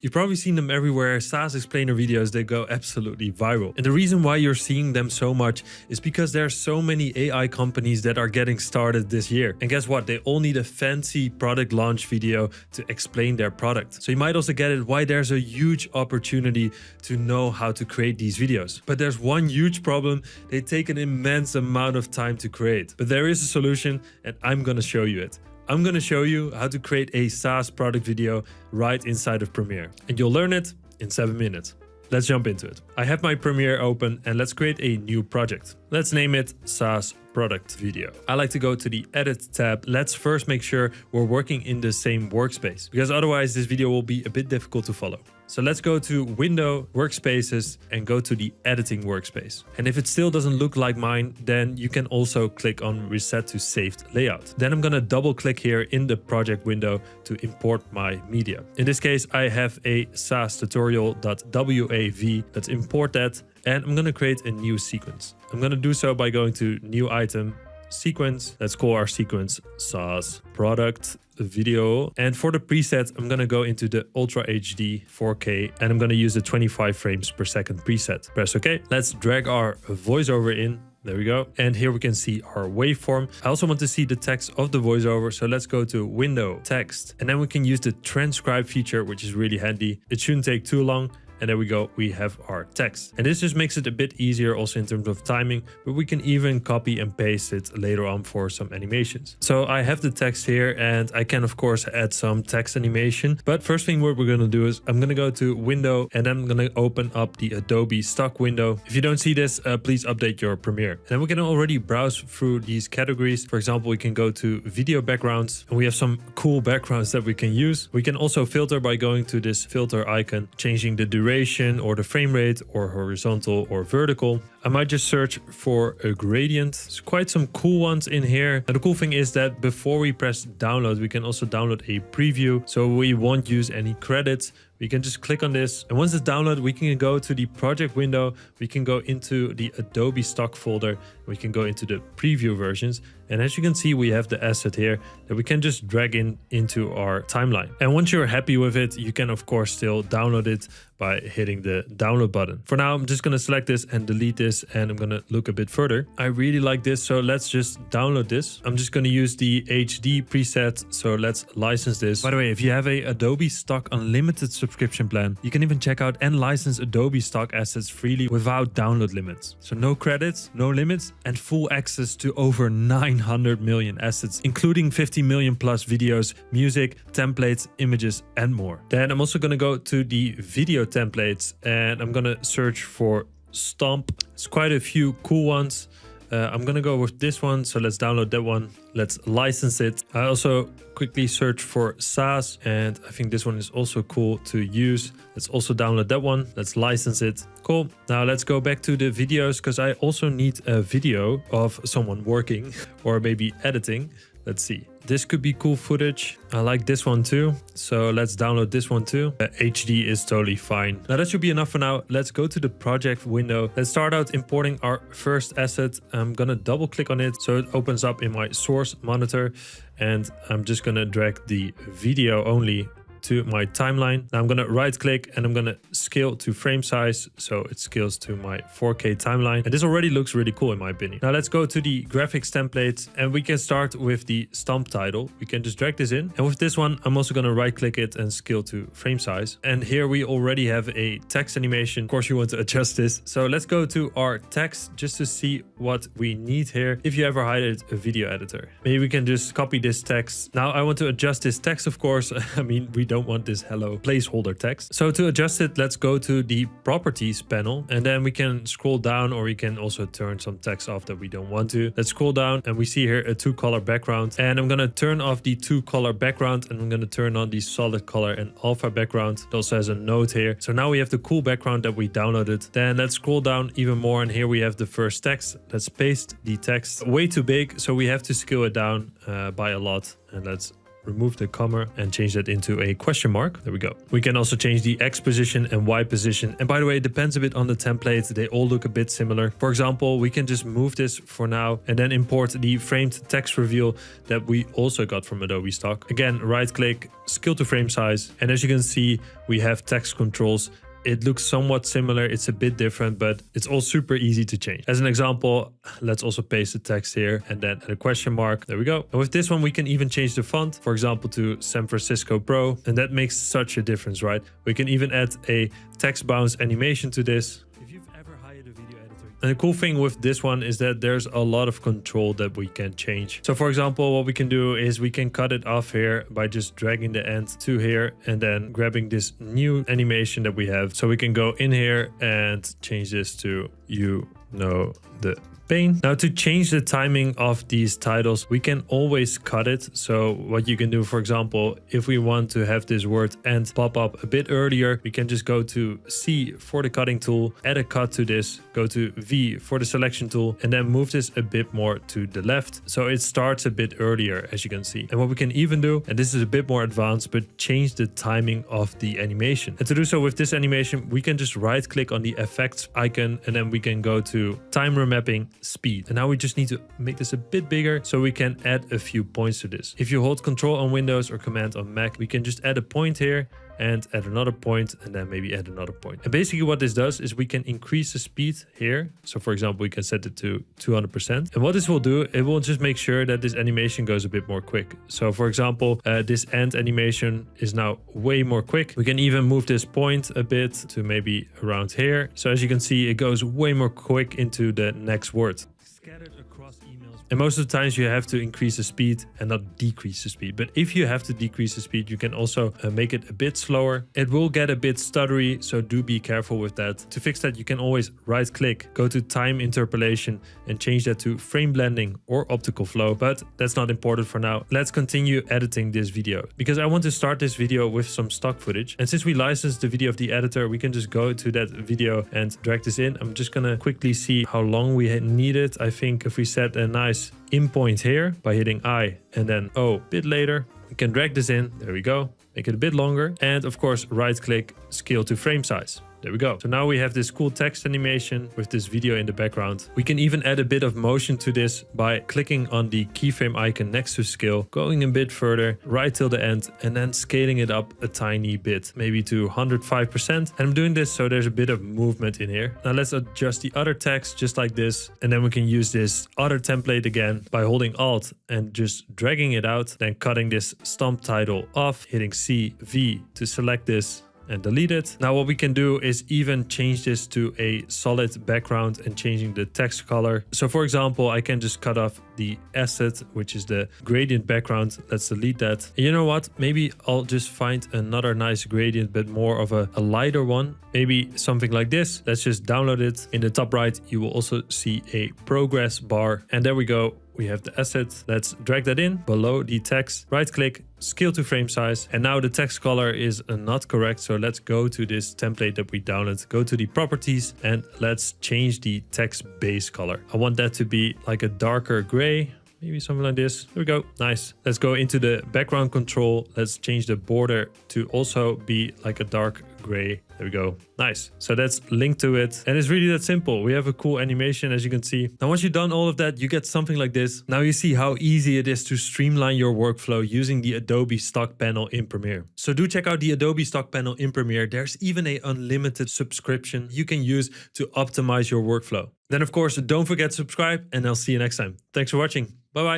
You've probably seen them everywhere, SaaS explainer videos, they go absolutely viral. And the reason why you're seeing them so much is because there are so many AI companies that are getting started this year. And guess what? They all need a fancy product launch video to explain their product. So you might also get it why there's a huge opportunity to know how to create these videos. But there's one huge problem. They take an immense amount of time to create. But there is a solution and I'm going to show you it. I'm going to show you how to create a SaaS product video right inside of Premiere. And you'll learn it in 7 minutes. Let's jump into it. I have my Premiere open and let's create a new project. Let's name it SaaS product video. I like to go to the edit tab. Let's first make sure we're working in the same workspace because otherwise this video will be a bit difficult to follow. So let's go to Window, Workspaces and go to the editing workspace. And if it still doesn't look like mine, then you can also click on Reset to Saved Layout. Then I'm going to double click here in the project window to import my media. In this case, I have a SaaS tutorial.wav. Let's import that and I'm going to create a new sequence. I'm going to do so by going to New Item, Sequence. Let's call our sequence SaaS product video. And for the preset, I'm going to go into the Ultra HD 4K and I'm going to use the 25 frames per second preset. Press OK. Let's drag our voiceover in. There we go. And here we can see our waveform. I also want to see the text of the voiceover. So let's go to Window, Text. And then we can use the transcribe feature, which is really handy. It shouldn't take too long. And there we go, we have our text. And this just makes it a bit easier also in terms of timing, but we can even copy and paste it later on for some animations. So I have the text here and I can of course add some text animation. But first thing what we're gonna do is I'm gonna go to Window and I'm gonna open up the Adobe Stock window. If you don't see this, please update your Premiere. And then we can already browse through these categories. For example, we can go to video backgrounds and we have some cool backgrounds that we can use. We can also filter by going to this filter icon, changing the duration or the frame rate or horizontal or vertical. I might just search for a gradient. There's quite some cool ones in here. And the cool thing is that before we press download, we can also download a preview. So we won't use any credits. We can just click on this. And once it's downloaded, we can go to the project window. We can go into the Adobe Stock folder. We can go into the preview versions. And as you can see, we have the asset here that we can just drag into our timeline. And once you're happy with it, you can of course still download it by hitting the download button. For now, I'm just going to select this and delete this and I'm going to look a bit further. I really like this, so let's just download this. I'm just going to use the HD preset, so let's license this. By the way, if you have a Adobe Stock Unlimited subscription plan, you can even check out and license Adobe Stock assets freely without download limits. So no credits, no limits, and full access to over 900 million assets, including 50 million plus videos, music, templates, images, and more. Then I'm also going to go to the video templates and I'm going to search for Stomp. It's quite a few cool ones. I'm going to go with this one. So let's download that one. Let's license it. I also quickly search for SaaS and I think this one is also cool to use. Let's also download that one. Let's license it. Cool. Now let's go back to the videos because I also need a video of someone working or maybe editing. Let's see. This could be cool footage. I like this one too. So let's download this one too. HD is totally fine. Now that should be enough for now. Let's go to the project window. Let's start out importing our first asset. I'm going to double click on it so it opens up in my source monitor. And I'm just going to drag the video only to my timeline. Now I'm going to right click and I'm going to scale to frame size so it scales to my 4K timeline. And this already looks really cool in my opinion. Now let's go to the graphics template and we can start with the stomp title. We can just drag this in. And with this one, I'm also going to right click it and scale to frame size. And here we already have a text animation. Of course, you want to adjust this. So let's go to our text just to see what we need here. If you ever hired a video editor, maybe we can just copy this text. Now I want to adjust this text, of course. I mean, we don't want this hello placeholder text. So to adjust it, let's go to the properties panel and then we can scroll down or we can also turn some text off that we don't want to. Let's scroll down and we see here a 2-color background and I'm going to turn off the 2-color background and I'm going to turn on the solid color and alpha background. It also has a note here. So now we have the cool background that we downloaded. Then let's scroll down even more and here we have the first text. Let's paste the text way too big. So we have to scale it down by a lot and let's remove the comma and change that into a question mark. There we go. We can also change the X position and Y position. And by the way, it depends a bit on the templates. They all look a bit similar. For example, we can just move this for now and then import the framed text reveal that we also got from Adobe Stock. Again, right click, scale to frame size. And as you can see, we have text controls. It looks somewhat similar. It's a bit different, but it's all super easy to change. As an example, let's also paste the text here and then add a question mark. There we go. And with this one, we can even change the font, for example, to San Francisco Pro. And that makes such a difference, right? We can even add a text bounce animation to this. And the cool thing with this one is that there's a lot of control that we can change. So for example, what we can do is we can cut it off here by just dragging the end to here and then grabbing this new animation that we have. So we can go in here and change this to the pain. Now to change the timing of these titles, we can always cut it. So what you can do, for example, if we want to have this word "and" pop up a bit earlier, we can just go to C for the cutting tool, add a cut to this, go to V for the selection tool, and then move this a bit more to the left. So it starts a bit earlier, as you can see. And what we can even do, and this is a bit more advanced, but change the timing of the animation. And to do so with this animation, we can just right click on the effects icon, and then we can go to time remapping, speed. And now we just need to make this a bit bigger so we can add a few points to this. If you hold Control on Windows or Command on Mac, we can just add a point here and add another point and then maybe add another point. And basically what this does is we can increase the speed here. So for example, we can set it to 200%. And what this will do, it will just make sure that this animation goes a bit more quick. So for example, this end animation is now way more quick. We can even move this point a bit to maybe around here. So as you can see, it goes way more quick into the next word. And most of the times you have to increase the speed and not decrease the speed. But if you have to decrease the speed, you can also make it a bit slower. It will get a bit stuttery, so do be careful with that. To fix that, you can always right click, go to time interpolation and change that to frame blending or optical flow. But that's not important for now. Let's continue editing this video because I want to start this video with some stock footage. And since we licensed the video of the editor, we can just go to that video and drag this in. I'm just gonna quickly see how long we need it. I think if we set a nice in point here by hitting I and then O a bit later, we can drag this in. There we go. Make it a bit longer. And of course, right click, scale to frame size. There we go. So now we have this cool text animation with this video in the background. We can even add a bit of motion to this by clicking on the keyframe icon next to scale, going a bit further, right till the end, and then scaling it up a tiny bit, maybe to 105%. And I'm doing this so there's a bit of movement in here. Now let's adjust the other text just like this. And then we can use this other template again by holding Alt and just dragging it out, then cutting this stump title off, hitting C, V to select this and delete it. Now what we can do is even change this to a solid background and changing the text color. So for example, I can just cut off the asset, which is the gradient background. Let's delete that. And you know what? Maybe I'll just find another nice gradient, but more of a lighter one. Maybe something like this. Let's just download it. In the top right, you will also see a progress bar. And there we go. We have the asset. Let's drag that in below the text. Right click, scale to frame size. And now the text color is not correct. So let's go to this template that we downloaded. Go to the properties and let's change the text base color. I want that to be like a darker gray. Maybe something like this. There we go. Nice. Let's go into the background control. Let's change the border to also be like a dark gray. There we go. Nice. So that's linked to it. And it's really that simple. We have a cool animation, as you can see. Now, once you've done all of that, you get something like this. Now you see how easy it is to streamline your workflow using the Adobe Stock panel in Premiere. So do check out the Adobe Stock panel in Premiere. There's even an unlimited subscription you can use to optimize your workflow. Then, of course, don't forget to subscribe and I'll see you next time. Thanks for watching. Bye-bye.